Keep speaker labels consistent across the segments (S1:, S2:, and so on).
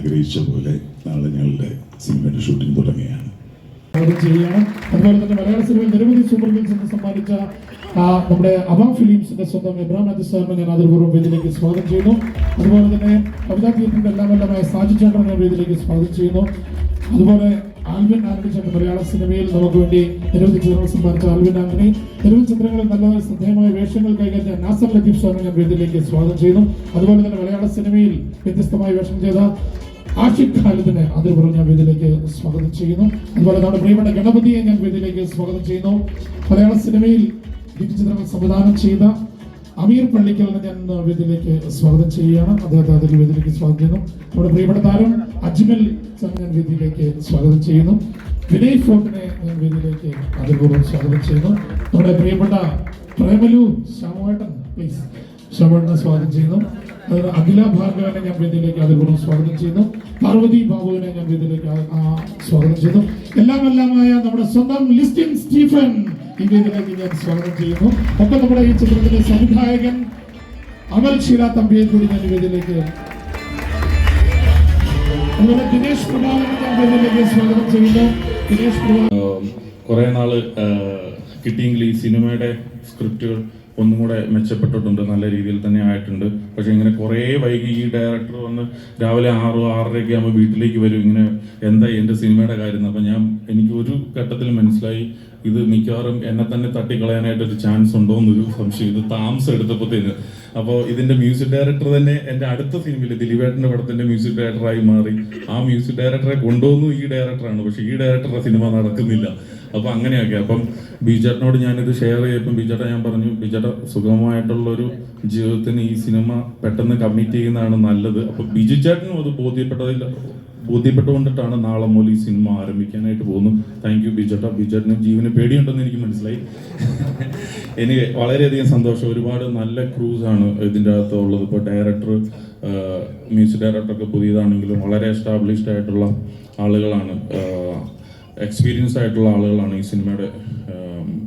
S1: ആഗ്രഹിച്ച പോലെ നാളെ ഞങ്ങളുടെ സിനിമയുടെ ഷൂട്ടിംഗ് തുടങ്ങുകയാണ്.
S2: ചെയ്യുകയാണ്. അതുപോലെ തന്നെ മലയാള സിനിമയിൽ നിരവധി സൂപ്പർ ഹിറ്റ്സ് സമ്മാനിച്ച നമ്മുടെ അബ ഫിലിംസിന്റെ സ്വന്തം ഇബ്രാഹിം അജി സാറിനെ ഞാൻ ആദരപൂർവ്വം വേദിയിലേക്ക് സ്വാഗതം ചെയ്യുന്നു. അതുപോലെ തന്നെ കവിതാ തിയേറ്ററിന്റെ എല്ലാമെല്ലാമായ സാജി ചേട്ടനെ ഞാൻ വേദിയിലേക്ക് സ്വാഗതം ചെയ്യുന്നു. അതുപോലെ ആൽവിൻ ആന്റണി ചേട്ടൻ മലയാള സിനിമയിൽ നമുക്ക് വേണ്ടി നിരവധി ചിത്രങ്ങൾ സമ്മാനിച്ച ആൽവിൻ ആന്റണി, നിരവധി ചിത്രങ്ങളിൽ നല്ല ശ്രദ്ധേയമായ വേഷങ്ങൾ കൈകാര്യം നാസർ ലത്തീഫ് സാറിനെ ഞാൻ വേദിയിലേക്ക് സ്വാഗതം ചെയ്യുന്നു. അതുപോലെ തന്നെ മലയാള സിനിമയിൽ വ്യത്യസ്തമായ വേഷം ചെയ്ത ആഷിഖ് ഖാലിദിനെ ആദരപൂർവ്വം ഞാൻ വേദിയിലേക്ക് സ്വാഗതം ചെയ്യുന്നു. അതുപോലെ നമ്മുടെ പ്രിയപ്പെട്ട ഗണപതിയെ ഞാൻ വേദിയിലേക്ക് സ്വാഗതം ചെയ്യുന്നു. മലയാള സിനിമയിൽ ചിത്രങ്ങൾ സംവിധാനം ചെയ്ത അമീർ പള്ളിക്കലിനെ ഞാൻ വേദിയിലേക്ക് സ്വാഗതം ചെയ്യുകയാണ്. അദ്ദേഹത്തെ അതിൽ വേദിയിലേക്ക് സ്വാഗതം ചെയ്യുന്നു. നമ്മുടെ പ്രിയപ്പെട്ട താരം അജ്മൽ ഞാൻ വേദിയിലേക്ക് സ്വാഗതം ചെയ്യുന്നു. വിനയ് ഫോർട്ടിനെ ഞാൻ വേദിയിലേക്ക് ആദരപൂർവ്വം സ്വാഗതം ചെയ്യുന്നു. നമ്മുടെ പ്രിയപ്പെട്ട പ്രേമലു ശ്യാമേട്ടൻ പ്ലീസ് ശ്യാമേട്ടനെ സ്വാഗതം ചെയ്യുന്നു. അഖില ഭാർഗവനെ ഞാൻ വേദിയിലേക്ക് ആദരപൂർവ്വം സ്വാഗതം ചെയ്യുന്നു. പാർവതി ബാബുവിനെ ഞാൻ വേദിയിലേക്ക് സ്വാഗതം ചെയ്യുന്നു. എല്ലാമായ നമ്മുടെ സ്വന്തം ലിസ്റ്റിൻ സ്റ്റീഫൻ ഈ വേദിയിലേക്ക് ഞാൻ സ്വാഗതം ചെയ്യുന്നു. ഒപ്പം നമ്മുടെ ഈ ചിത്രത്തിന്റെ സംവിധായകൻ അമൽ ഷീല തമ്പിയെ കൂടി ഞാൻ വേദിയിലേക്ക്, അതുപോലെ ദിനേശ് പ്രഭാകരനെ ഞാൻ വേദിയിലേക്ക് സ്വാഗതം ചെയ്യുന്നു. ദിനേശ് പ്രഭാകരൻ
S3: കുറെ നാള് കിട്ടിയെങ്കിൽ ഈ സിനിമയുടെ സ്ക്രിപ്റ്റുകൾ ഒന്നും കൂടെ മെച്ചപ്പെട്ടിട്ടുണ്ട്, നല്ല രീതിയിൽ തന്നെ ആയിട്ടുണ്ട്. പക്ഷെ ഇങ്ങനെ കുറേ വൈകി ഈ ഡയറക്ടർ വന്ന് രാവിലെ 6-6:30 ആകുമ്പോൾ വീട്ടിലേക്ക് വരും, ഇങ്ങനെ എന്തായി എൻ്റെ സിനിമയുടെ കാര്യം. അപ്പം എനിക്ക് ഒരു ഘട്ടത്തിൽ മനസ്സിലായി ഇത് മിക്കവാറും എന്നെ തന്നെ തട്ടിക്കളയാനായിട്ടൊരു ചാൻസ് ഉണ്ടോ എന്നൊരു സംശയം ഇത് താമസം എടുത്തപ്പോഴത്തേന്. അപ്പോൾ ഇതിൻ്റെ മ്യൂസിക് ഡയറക്ടർ തന്നെ എൻ്റെ അടുത്ത സിനിമയിൽ ദിലീപേട്ടൻ്റെ പടത്തിൻ്റെ മ്യൂസിക് ഡയറക്ടറായി മാറി. ആ മ്യൂസിക് ഡയറക്ടറെ കൊണ്ടുവന്നു ഈ ഡയറക്ടറാണ്, പക്ഷേ ഈ ഡയറക്ടറുടെ സിനിമ നടക്കുന്നില്ല. അപ്പോൾ അങ്ങനെയൊക്കെ അപ്പം ബിജേട്ടനോട് ഞാനിത് ഷെയർ ചെയ്തപ്പം ബിജേട്ട ഞാൻ പറഞ്ഞു, ബിജേട്ട സുഗമമായിട്ടുള്ളൊരു ജീവിതത്തിന് ഈ സിനിമ പെട്ടെന്ന് കമ്മിറ്റ് ചെയ്യുന്നതാണ് നല്ലത്. അപ്പോൾ ബിജു ചേട്ടനും അത് ബോധ്യപ്പെട്ടുകൊണ്ടിട്ടാണ് നാളെ മുതൽ ഈ സിനിമ ആരംഭിക്കാനായിട്ട് പോകുന്നു. Thank you ബിജേട്ട. ബിജേട്ടന് ജീവന് പേടിയുണ്ടെന്ന് എനിക്ക് മനസ്സിലായി. എനിക്ക് വളരെയധികം സന്തോഷം. ഒരുപാട് നല്ല ക്രൂസാണ് ഇതിൻ്റെ അകത്ത് ഉള്ളത്. ഇപ്പോൾ ഡയറക്ടർ, മ്യൂസിക് ഡയറക്ടറൊക്കെ പുതിയതാണെങ്കിലും വളരെ എസ്റ്റാബ്ലിഷ്ഡ് ആയിട്ടുള്ള ആളുകളാണ്, എക്സ്പീരിയൻസ് ആയിട്ടുള്ള ആളുകളാണ് ഈ സിനിമയുടെ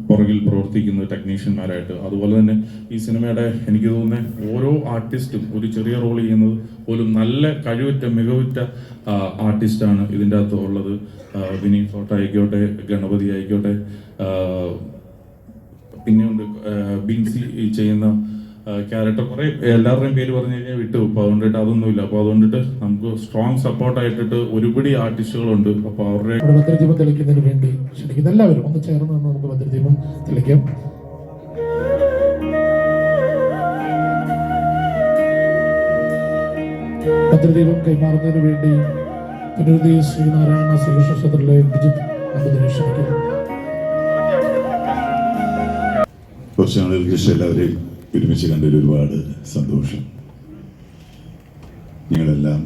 S3: പുറകിൽ പ്രവർത്തിക്കുന്നത് ടെക്നീഷ്യന്മാരായിട്ട്. അതുപോലെ തന്നെ ഈ സിനിമയുടെ എനിക്ക് തോന്നുന്നത് ഓരോ ആർട്ടിസ്റ്റും ഒരു ചെറിയ റോൾ ചെയ്യുന്നത് പോലും നല്ല മികവുറ്റ ആർട്ടിസ്റ്റാണ് ഇതിൻ്റെ അകത്ത് ഉള്ളത്. വിനീത് ഫോർട്ട് ആയിക്കോട്ടെ, ഗണപതി ആയിക്കോട്ടെ, പിന്നെയുണ്ട് ബിൻസി ചെയ്യുന്ന ക്യാരക്ടർ, കുറേ എല്ലാവരുടെയും പേര് പറഞ്ഞു കഴിഞ്ഞാൽ വിട്ടു. അപ്പോൾ അതുകൊണ്ടിട്ട് അതൊന്നുമില്ല. അപ്പോൾ അതുകൊണ്ടിട്ട് നമുക്ക് സ്ട്രോങ് സപ്പോർട്ടായിട്ടിട്ട് ഒരുപടി ആർട്ടിസ്റ്റുകളുണ്ട്. അപ്പോൾ അവരുടെ
S2: ഭദ്രദീപം തെളിക്കുന്നതിന് വേണ്ടി ക്ഷണിക്കുന്ന എല്ലാവരും ഒന്ന് ചേർന്ന് നിന്ന് നമുക്ക് ഭദ്രദീപം തെളിക്കാം. ഭദ്രദീപം കൈമാറുന്നതിന് വേണ്ടി പുനരുദ്ധി ശ്രീനാരായണ ശ്രീകൃഷ്ണ ക്ഷേത്രത്തിലെ ബിജിത് അമ്പതിനെ ക്ഷണിക്കുന്നു.
S1: കുറച്ച് നാളുകൾക്ക് ശേഷം എല്ലാവരെയും ഒരുമിച്ച് കണ്ടതിൽ ഒരുപാട് സന്തോഷം. ഞങ്ങളെല്ലാം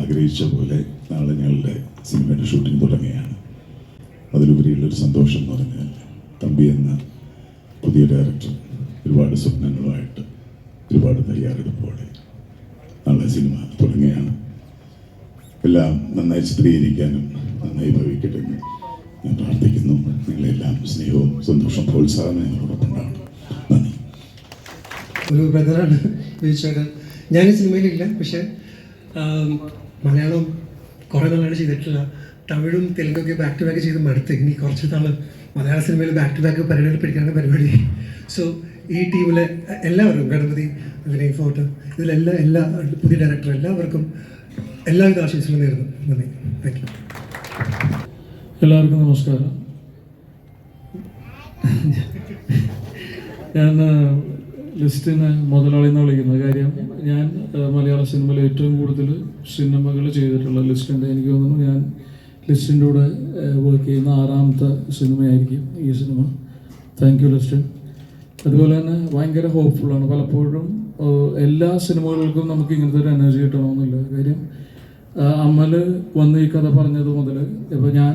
S1: ആഗ്രഹിച്ച പോലെ നാളെ ഞങ്ങളുടെ സിനിമയുടെ ഷൂട്ടിംഗ് തുടങ്ങുകയാണ്. അതിലുപരിയുള്ളൊരു സന്തോഷം എന്ന് പറഞ്ഞാൽ തമ്പി എന്ന പുതിയ ഡയറക്ടർ ഒരുപാട് സ്വപ്നങ്ങളുമായിട്ട് ഒരുപാട് തയ്യാറെടുപ്പോടെ നാളെ സിനിമ തുടങ്ങുകയാണ്. എല്ലാം നന്നായി ചിത്രീകരിക്കാനും നന്നായി ഭവിക്കട്ടെ എന്ന് ഞാൻ പ്രാർത്ഥിക്കുന്നു. നിങ്ങളെല്ലാം സ്നേഹവും സന്തോഷം പ്രോത്സാഹനം ഞങ്ങളോടൊപ്പം ഉണ്ടാവണം. നന്ദി.
S4: ഒരു ബ്രദറാണ് ചോദിച്ചത്. ഞാൻ ഈ സിനിമയിലില്ല, പക്ഷെ മലയാളം കുറേ നാളായിട്ട് ചെയ്തിട്ടില്ല. തമിഴും തെലുങ്കൊക്കെ ബാക്ക് ടു ബാക്ക് ചെയ്ത് മടുത്ത് ഇനി കുറച്ച് നാൾ മലയാള സിനിമയിൽ ബാക്ക് ടു ബാക്ക് പരിപാടി പിടിക്കാനുള്ള പരിപാടി. സോ ഈ ടീമിലെ എല്ലാവരും, ഗണപതി, വിനയ് ഫോർട്ട്, എല്ലാ പുതിയ ഡയറക്ടർ എല്ലാവർക്കും എല്ലാവിധ ആശംസകളും നേരുന്നു. നന്ദി. Thank you.
S5: എല്ലാവർക്കും നമസ്കാരം. ഞാൻ ലിസ്റ്റിനെ മുതലാളി എന്ന് വിളിക്കുന്ന കാര്യം, ഞാൻ മലയാള സിനിമയിൽ ഏറ്റവും കൂടുതൽ സിനിമകൾ ചെയ്തിട്ടുള്ള ലിസ്റ്റുണ്ട്. എനിക്ക് തോന്നുന്നു ഞാൻ ലിസ്റ്റിൻ്റെ കൂടെ വർക്ക് ചെയ്യുന്ന 6ാമത്തെ സിനിമയായിരിക്കും ഈ സിനിമ. Thank you Listin. അതുപോലെ തന്നെ ഭയങ്കര ഹോപ്പ്ഫുള്ളാണ്. പലപ്പോഴും എല്ലാ സിനിമകൾക്കും നമുക്ക് ഇങ്ങനത്തെ ഒരു എനർജി കിട്ടണമെന്നില്ല. കാര്യം അമൽ വന്ന് ഈ കഥ പറഞ്ഞത് മുതൽ ഇപ്പോൾ ഞാൻ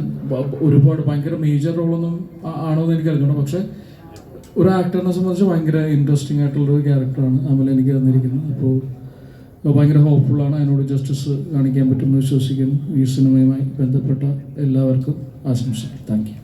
S5: ഒരുപാട് ഭയങ്കര മേജർ റോളൊന്നും ആണോ എന്ന് എനിക്കറിഞ്ഞോളൂ, പക്ഷേ ഒരു ആക്ടറിനെ സംബന്ധിച്ച് ഭയങ്കര ഇൻട്രസ്റ്റിംഗ് ആയിട്ടുള്ളൊരു ക്യാരക്ടറാണ് അമൽ എനിക്ക് തന്നിരിക്കുന്നത്. അപ്പോൾ ഭയങ്കര ഹോപ്പ്ഫുള്ളാണ്. അതിനോട് ജസ്റ്റിസ് കാണിക്കാൻ പറ്റുമെന്ന് വിശ്വസിക്കുന്നു. ഈ സിനിമയുമായി ബന്ധപ്പെട്ട എല്ലാവർക്കും ആശംസകൾ. Thank you.